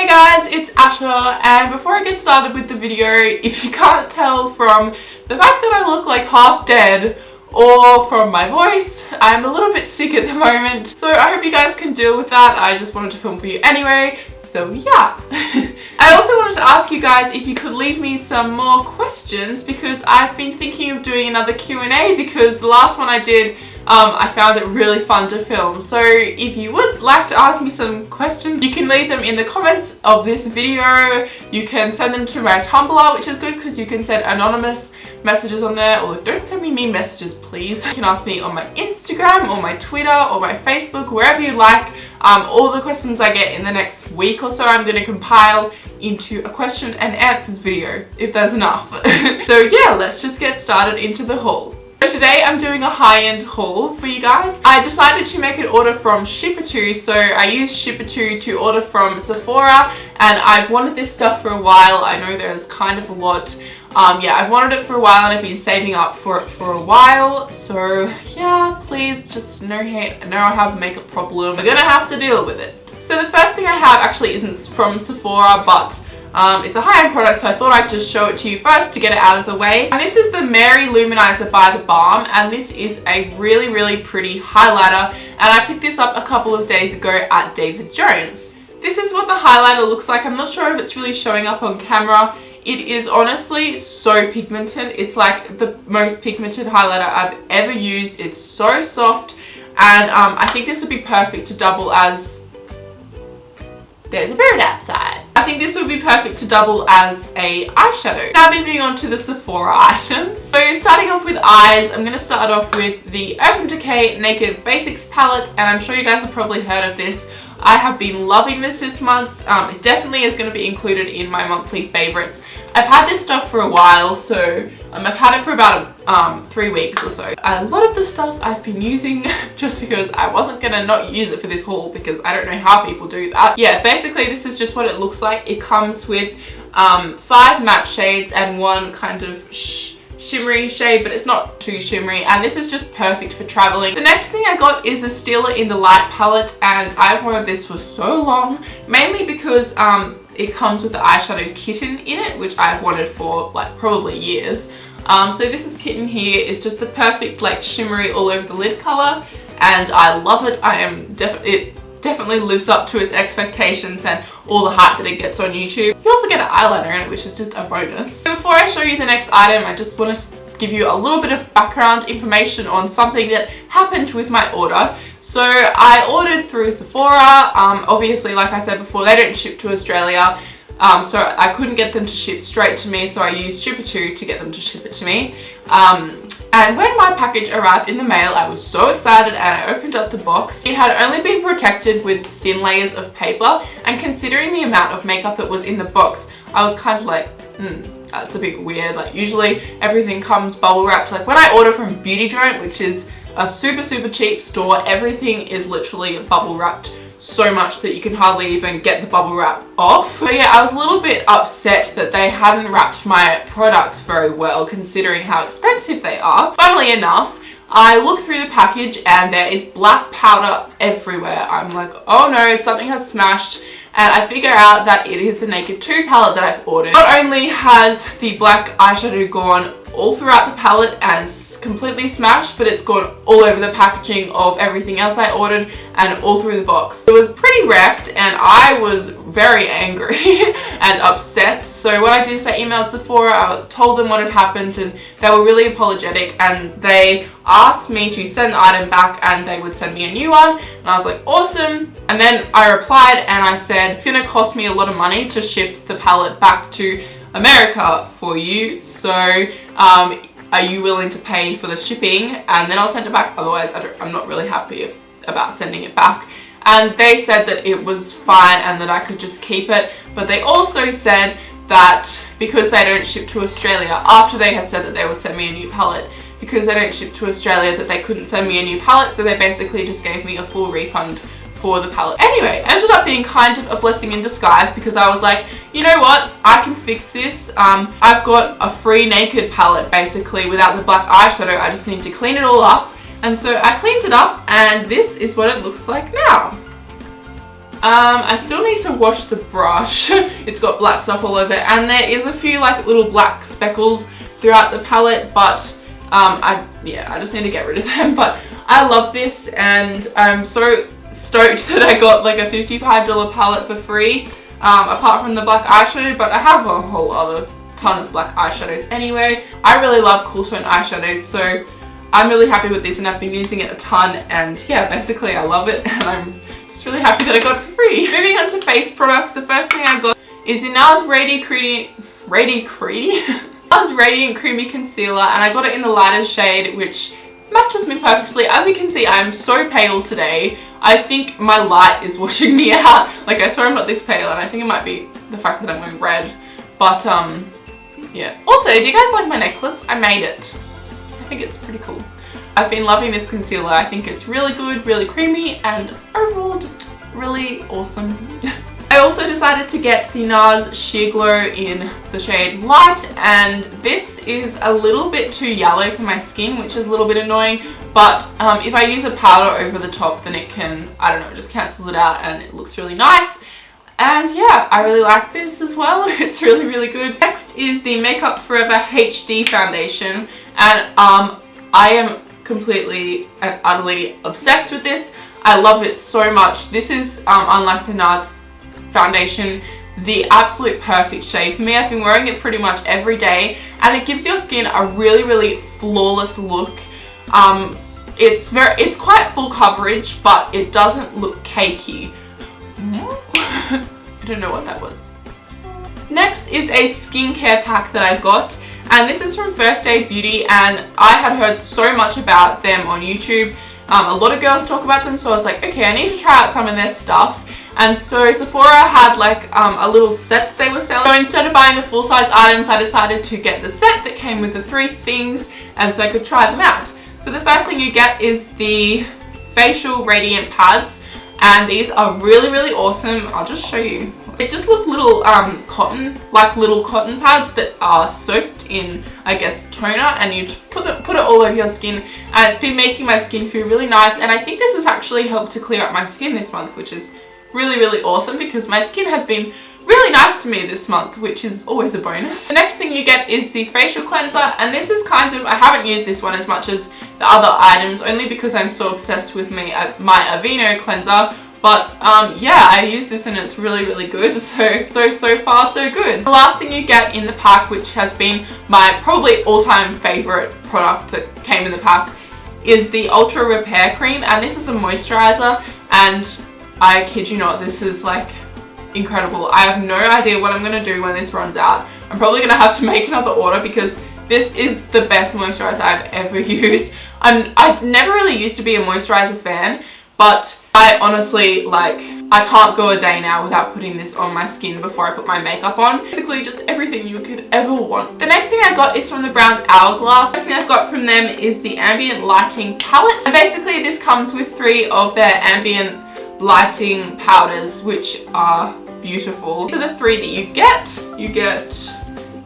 Hey guys, it's Asha, and before I get started with the video, if you can't tell from the fact that I look like half dead or from my voice, I'm a little bit sick at the moment, so I hope you guys can deal with that. I just wanted to film for you anyway, so yeah. I also wanted to ask you guys if you could leave me some more questions, because I've been thinking of doing another Q&A, because the last one I did I found it really fun to film. So if you would like to ask me some questions, you can leave them in the comments of this video. You can send them to my Tumblr, which is good because you can send anonymous messages on there, or don't send me mean messages please. You can ask me on my Instagram or my Twitter or my Facebook, wherever you like. All the questions I get in the next week or so I'm going to compile into a question and answers video, if there's enough. So yeah, let's just get started into the haul. So today I'm doing a high-end haul for you guys. I decided to make an order from Shipper2, so I used Shipper2 to order from Sephora, and I've wanted this stuff for a while. I know there's kind of a lot. Yeah, I've wanted it for a while and I've been saving up for it for a while, so yeah, please just no hate. I know I have a makeup problem. I'm gonna have to deal with it. So the first thing I have actually isn't from Sephora, but it's a high-end product, so I thought I'd just show it to you first to get it out of the way. And this is the Mary Luminizer by the BALM, and this is a really, really pretty highlighter, and I picked this up a couple of days ago at David Jones. This is what the highlighter looks like. I'm not sure if it's really showing up on camera. It is honestly so pigmented. It's like the most pigmented highlighter I've ever used. It's so soft, and I think this would be perfect to double as... There's a bird outside. I think this would be perfect to double as a eyeshadow. Now moving on to the Sephora items. So starting off with eyes, I'm going to start off with the Urban Decay Naked Basics palette, and I'm sure you guys have probably heard of this. I have been loving this month. It definitely is going to be included in my monthly favorites. I've had this stuff for a while, so I've had it for about 3 weeks or so. A lot of the stuff I've been using just because I wasn't going to not use it for this haul, because I don't know how people do that. Yeah, basically this is just what it looks like. It comes with 5 matte shades and 1 kind of shimmery shade, but it's not too shimmery, and this is just perfect for traveling. The next thing I got is a STILA in the light palette, and I've wanted this for so long, mainly because it comes with the eyeshadow kitten in it, which I've wanted for like probably years. So this is kitten here. It's just the perfect like shimmery all over the lid color, and I love it. It definitely lives up to its expectations and all the hype that it gets on YouTube. You also get an eyeliner in it, which is just a bonus. So before I show you the next item, I just want to give you a little bit of background information on something that happened with my order. So I ordered through Sephora. Obviously, like I said before, they don't ship to Australia. So I couldn't get them to ship straight to me, so I used Shipper2 to get them to ship it to me. And when my package arrived in the mail, I was so excited, and I opened up the box. It had only been protected with thin layers of paper, and considering the amount of makeup that was in the box, I was kind of like, that's a bit weird. Like usually everything comes bubble wrapped. Like when I order from Beauty Joint, which is a super cheap store, everything is literally bubble wrapped so much that you can hardly even get the bubble wrap off. So yeah, I was a little bit upset that they hadn't wrapped my products very well, considering how expensive they are. Funnily enough, I looked through the package and there is black powder everywhere. I'm like, oh no, something has smashed. And I figure out that it is the Naked 2 palette that I've ordered. Not only has the black eyeshadow gone all throughout the palette and completely smashed, but it's gone all over the packaging of everything else I ordered and all through the box. It was pretty wrecked, and I was very angry and upset. So what I did is I emailed Sephora, I told them what had happened, and they were really apologetic, and they asked me to send the item back and they would send me a new one, and I was like, awesome. And then I replied and I said, it's gonna cost me a lot of money to ship the palette back to America for you, so are you willing to pay for the shipping? And then I'll send it back, otherwise I'm not really happy about sending it back. And they said that it was fine and that I could just keep it, but they also said that because they don't ship to Australia, after they had said that they would send me a new palette, because they don't ship to Australia, that they couldn't send me a new palette, so they basically just gave me a full refund for the palette. Anyway, ended up being kind of a blessing in disguise, because I was like, you know what, I can fix this. I've got a free naked palette basically without the black eyeshadow. I just need to clean it all up. And so I cleaned it up, and this is what it looks like now. I still need to wash the brush. It's got black stuff all over it, and there is a few like little black speckles throughout the palette, but I just need to get rid of them. But I love this, and I'm so stoked that I got like a $55 palette for free, apart from the black eyeshadow, but I have a whole other ton of black eyeshadows anyway. I really love cool tone eyeshadows, so I'm really happy with this, and I've been using it a ton, and yeah, basically I love it, and I'm just really happy that I got it for free. Moving on to face products, the first thing I got is the NARS NARS Radiant Creamy Concealer, and I got it in the lightest shade, which matches me perfectly. As you can see, I'm so pale today. I think my light is washing me out. Like, I swear I'm not this pale, and I think it might be the fact that I'm wearing red. But yeah. Also, do you guys like my necklace? I made it. I think it's pretty cool. I've been loving this concealer. I think it's really good, really creamy, and overall just really awesome. I also decided to get the NARS Sheer Glow in the shade Light, and this is a little bit too yellow for my skin, which is a little bit annoying, but if I use a powder over the top, then it can, I don't know, it just cancels it out and it looks really nice. And yeah, I really like this as well. It's really, really good. Next is the Makeup Forever HD foundation, and I am completely and utterly obsessed with this. I love it so much. This is, unlike the NARS foundation, the absolute perfect shade for me. I've been wearing it pretty much every day, and it gives your skin a really, really flawless look. It's quite full coverage, but it doesn't look cakey. I don't know what that was. Next is a skincare pack that I got, and this is from First Aid Beauty, and I had heard so much about them on YouTube. A lot of girls talk about them, so I was like, okay, I need to try out some of their stuff. And so Sephora had like a little set that they were selling. So instead of buying the full-size items, I decided to get the set that came with the 3 things, and so I could try them out. So the first thing you get is the facial radiant pads, and these are really, really awesome. I'll just show you. They just look little little cotton pads that are soaked in, I guess, toner, and you put it all over your skin, and it's been making my skin feel really nice. And I think this has actually helped to clear up my skin this month, which is really, really awesome, because my skin has been really nice to me this month, which is always a bonus. The next thing you get is the facial cleanser, and this is kind of, I haven't used this one as much as the other items, only because I'm so obsessed with my Aveeno cleanser. But yeah, I use this and it's really, really good. So far so good. The last thing you get in the pack, which has been my probably all-time favorite product that came in the pack, is the Ultra Repair Cream, and this is a moisturizer, and I kid you not, this is like incredible. I have no idea what I'm going to do when this runs out. I'm probably going to have to make another order, because this is the best moisturizer I've ever used. I never really used to be a moisturizer fan, but I honestly, like, I can't go a day now without putting this on my skin before I put my makeup on. Basically just everything you could ever want. The next thing I got is from the brand Hourglass. The first thing I've got from them is the Ambient Lighting Palette. And basically this comes with 3 of their ambient lighting powders, which are beautiful. So the 3 that you get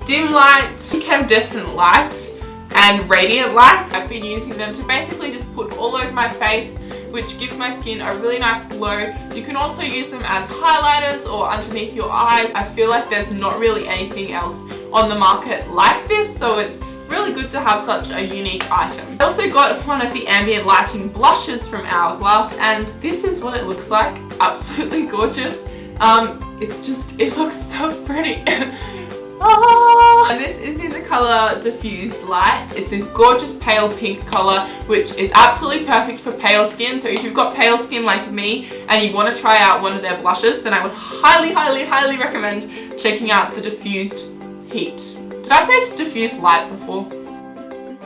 dim light, incandescent light, and radiant light. I've been using them to basically just put all over my face, which gives my skin a really nice glow. You can also use them as highlighters or underneath your eyes. I feel like there's not really anything else on the market like this, so it's really good to have such a unique item. I also got one of the ambient lighting blushes from Hourglass, and this is what it looks like. Absolutely gorgeous. It looks so pretty. And this is in the colour Diffused Light. It's this gorgeous pale pink colour, which is absolutely perfect for pale skin. So if you've got pale skin like me and you want to try out one of their blushes, then I would highly, highly, highly recommend checking out the Diffused Heat. Did I say it's Diffused Light before?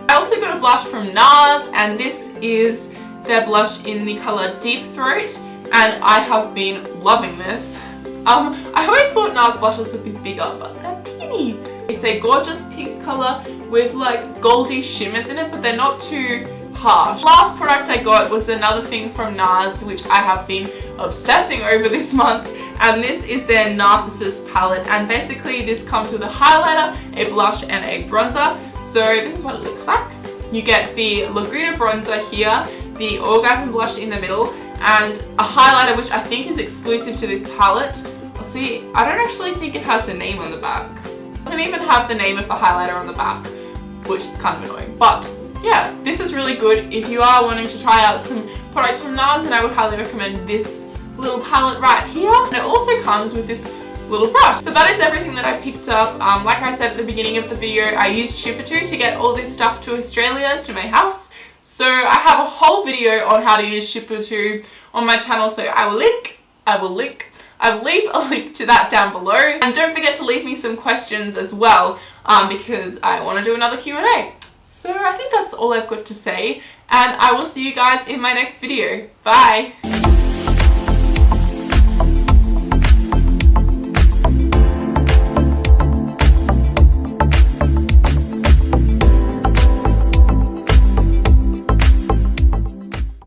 I also got a blush from NARS, and this is their blush in the colour Deep Throat, and I have been loving this. I always thought NARS blushes would be bigger, but they're teeny. It's a gorgeous pink colour with like goldy shimmers in it, but they're not too harsh. Last product I got was another thing from NARS, which I have been obsessing over this month, and this is their NARSissist palette, and basically this comes with a highlighter, a blush, and a bronzer. So this is what it looks like. You get the Laguna bronzer here, the Orgasm blush in the middle, and a highlighter which I think is exclusive to this palette. I'll see, I don't actually think it has the name on the back. It doesn't even have the name of the highlighter on the back, which is kind of annoying. But yeah, this is really good if you are wanting to try out some products from NARS, and I would highly recommend this little palette right here. And it also comes with this little brush. So that is everything that I picked up. Like I said at the beginning of the video, I used Shipper2 to get all this stuff to Australia, to my house. So I have a whole video on how to use Shipper2 on my channel, so I will leave a link to that down below. And don't forget to leave me some questions as well, because I want to do another Q&A. So I think that's all I've got to say, and I will see you guys in my next video. Bye!